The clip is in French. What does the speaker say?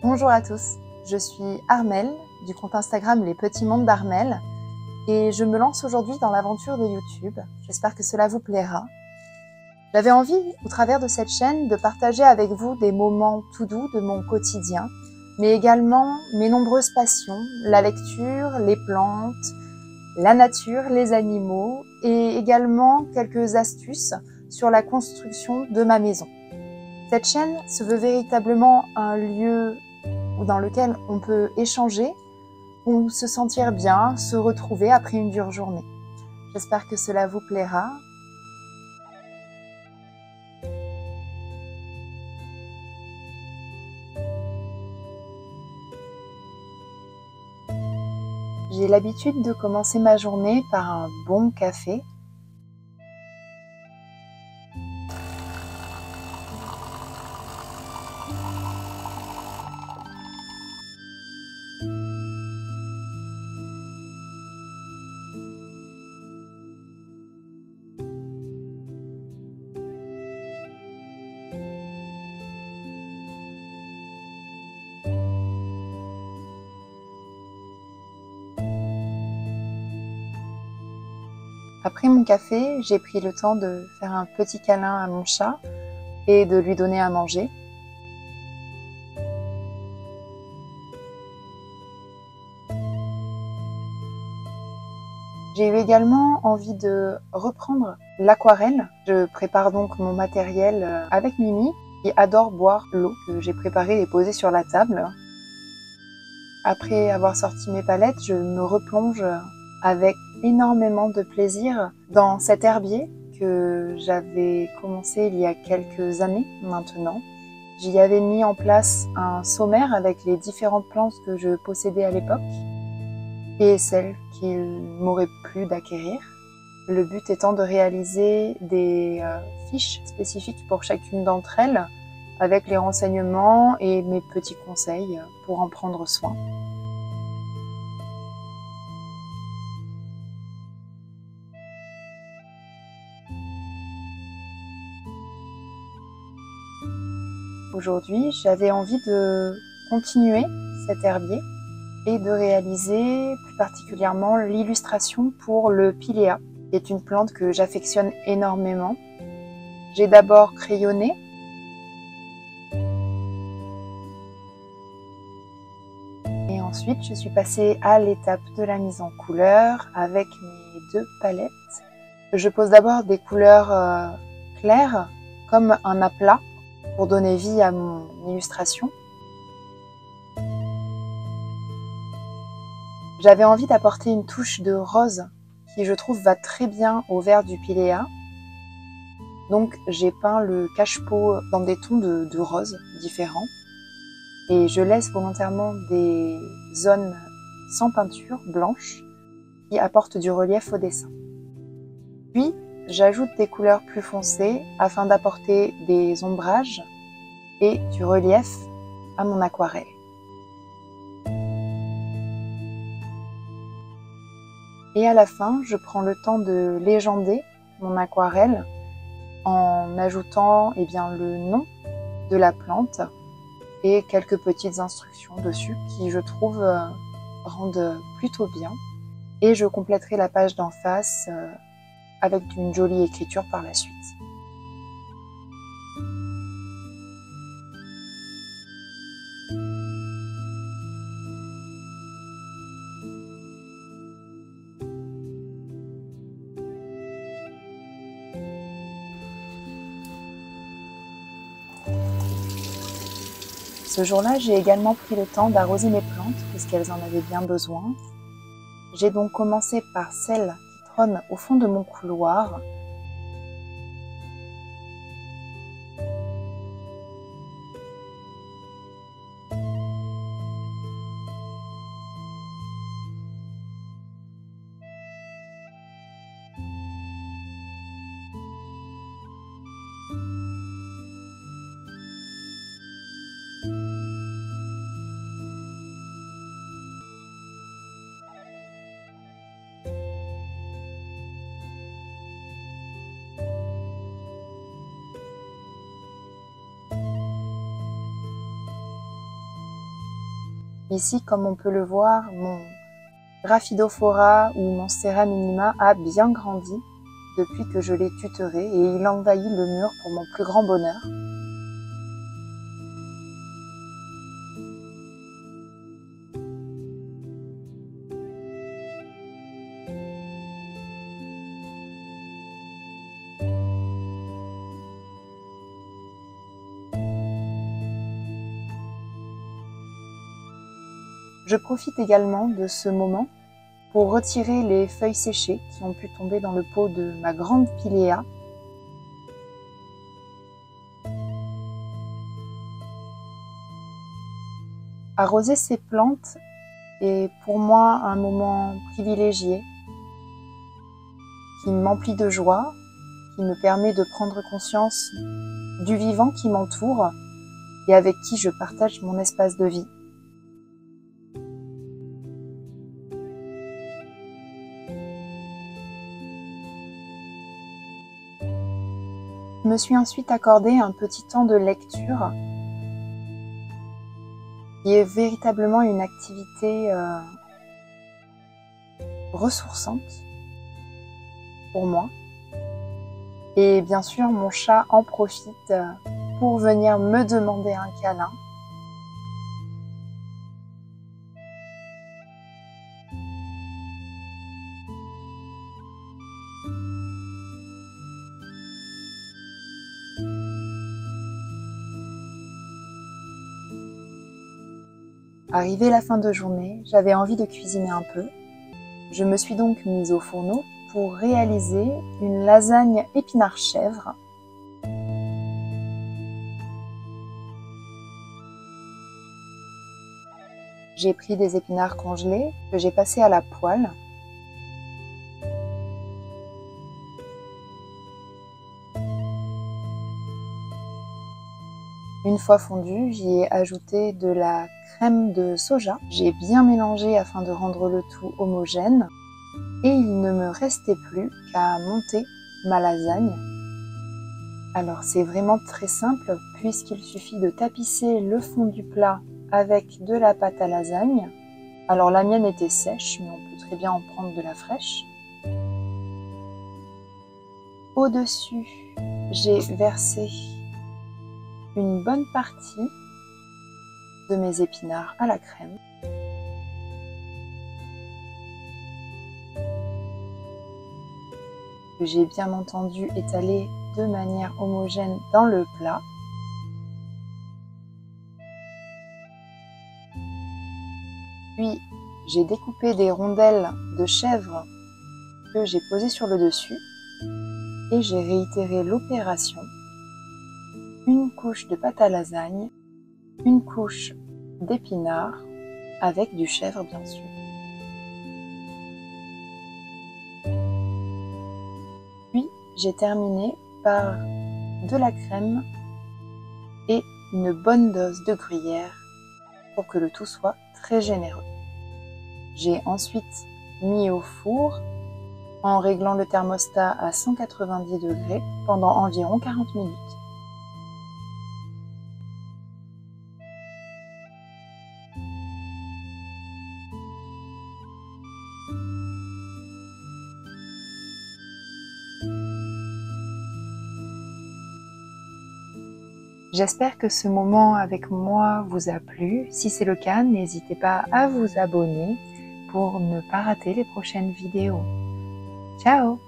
Bonjour à tous, je suis Armelle du compte Instagram Les Petits Mondes d'Armelle et je me lance aujourd'hui dans l'aventure de YouTube. J'espère que cela vous plaira. J'avais envie, au travers de cette chaîne, de partager avec vous des moments tout doux de mon quotidien, mais également mes nombreuses passions, la lecture, les plantes, la nature, les animaux et également quelques astuces sur la construction de ma maison. Cette chaîne se veut véritablement un lieu dans lequel on peut échanger ou se sentir bien, se retrouver après une dure journée. J'espère que cela vous plaira. J'ai l'habitude de commencer ma journée par un bon café. Après mon café, j'ai pris le temps de faire un petit câlin à mon chat et de lui donner à manger. J'ai eu également envie de reprendre l'aquarelle. Je prépare donc mon matériel avec Mimi, qui adore boire l'eau que j'ai préparée et posée sur la table. Après avoir sorti mes palettes, je me replonge avec énormément de plaisir dans cet herbier que j'avais commencé il y a quelques années maintenant. J'y avais mis en place un sommaire avec les différentes plantes que je possédais à l'époque et celles qu'il m'aurait plu d'acquérir. Le but étant de réaliser des fiches spécifiques pour chacune d'entre elles avec les renseignements et mes petits conseils pour en prendre soin. Aujourd'hui, j'avais envie de continuer cet herbier et de réaliser plus particulièrement l'illustration pour le pilea, qui est une plante que j'affectionne énormément. J'ai d'abord crayonné, et ensuite je suis passée à l'étape de la mise en couleur avec mes deux palettes. Je pose d'abord des couleurs claires comme un aplat pour donner vie à mon illustration. J'avais envie d'apporter une touche de rose qui, je trouve, va très bien au vert du pilea. Donc j'ai peint le cache-pot dans des tons de rose différents. Et je laisse volontairement des zones sans peinture, blanches, qui apportent du relief au dessin. Puis j'ajoute des couleurs plus foncées afin d'apporter des ombrages et du relief à mon aquarelle. Et à la fin, je prends le temps de légender mon aquarelle en ajoutant le nom de la plante et quelques petites instructions dessus qui, je trouve, rendent plutôt bien. Et je compléterai la page d'en face avec une jolie écriture par la suite. Ce jour-là, j'ai également pris le temps d'arroser mes plantes puisqu'elles en avaient bien besoin. J'ai donc commencé par celle qui trône au fond de mon couloir. Ici, comme on peut le voir, mon Graphidophora ou Monstera minima a bien grandi depuis que je l'ai tutoré et il envahit le mur pour mon plus grand bonheur. Je profite également de ce moment pour retirer les feuilles séchées qui ont pu tomber dans le pot de ma grande Pilea. Arroser ces plantes est pour moi un moment privilégié qui m'emplit de joie, qui me permet de prendre conscience du vivant qui m'entoure et avec qui je partage mon espace de vie. Je me suis ensuite accordé un petit temps de lecture qui est véritablement une activité ressourçante pour moi. Et bien sûr, mon chat en profite pour venir me demander un câlin. Arrivé la fin de journée, j'avais envie de cuisiner un peu. Je me suis donc mise au fourneau pour réaliser une lasagne épinards chèvre. J'ai pris des épinards congelés que j'ai passés à la poêle. Une fois fondu, j'y ai ajouté de la crème de soja. J'ai bien mélangé afin de rendre le tout homogène. Et il ne me restait plus qu'à monter ma lasagne. Alors c'est vraiment très simple puisqu'il suffit de tapisser le fond du plat avec de la pâte à lasagne. Alors la mienne était sèche, mais on peut très bien en prendre de la fraîche. Au-dessus, j'ai versé une bonne partie de mes épinards à la crème. Que j'ai bien entendu étalé de manière homogène dans le plat. Puis j'ai découpé des rondelles de chèvre que j'ai posées sur le dessus et j'ai réitéré l'opération. Une couche de pâte à lasagne, une couche d'épinards avec du chèvre bien sûr. Puis j'ai terminé par de la crème et une bonne dose de gruyère pour que le tout soit très généreux. J'ai ensuite mis au four en réglant le thermostat à 190 degrés pendant environ 40 minutes. J'espère que ce moment avec moi vous a plu. Si c'est le cas, n'hésitez pas à vous abonner pour ne pas rater les prochaines vidéos. Ciao!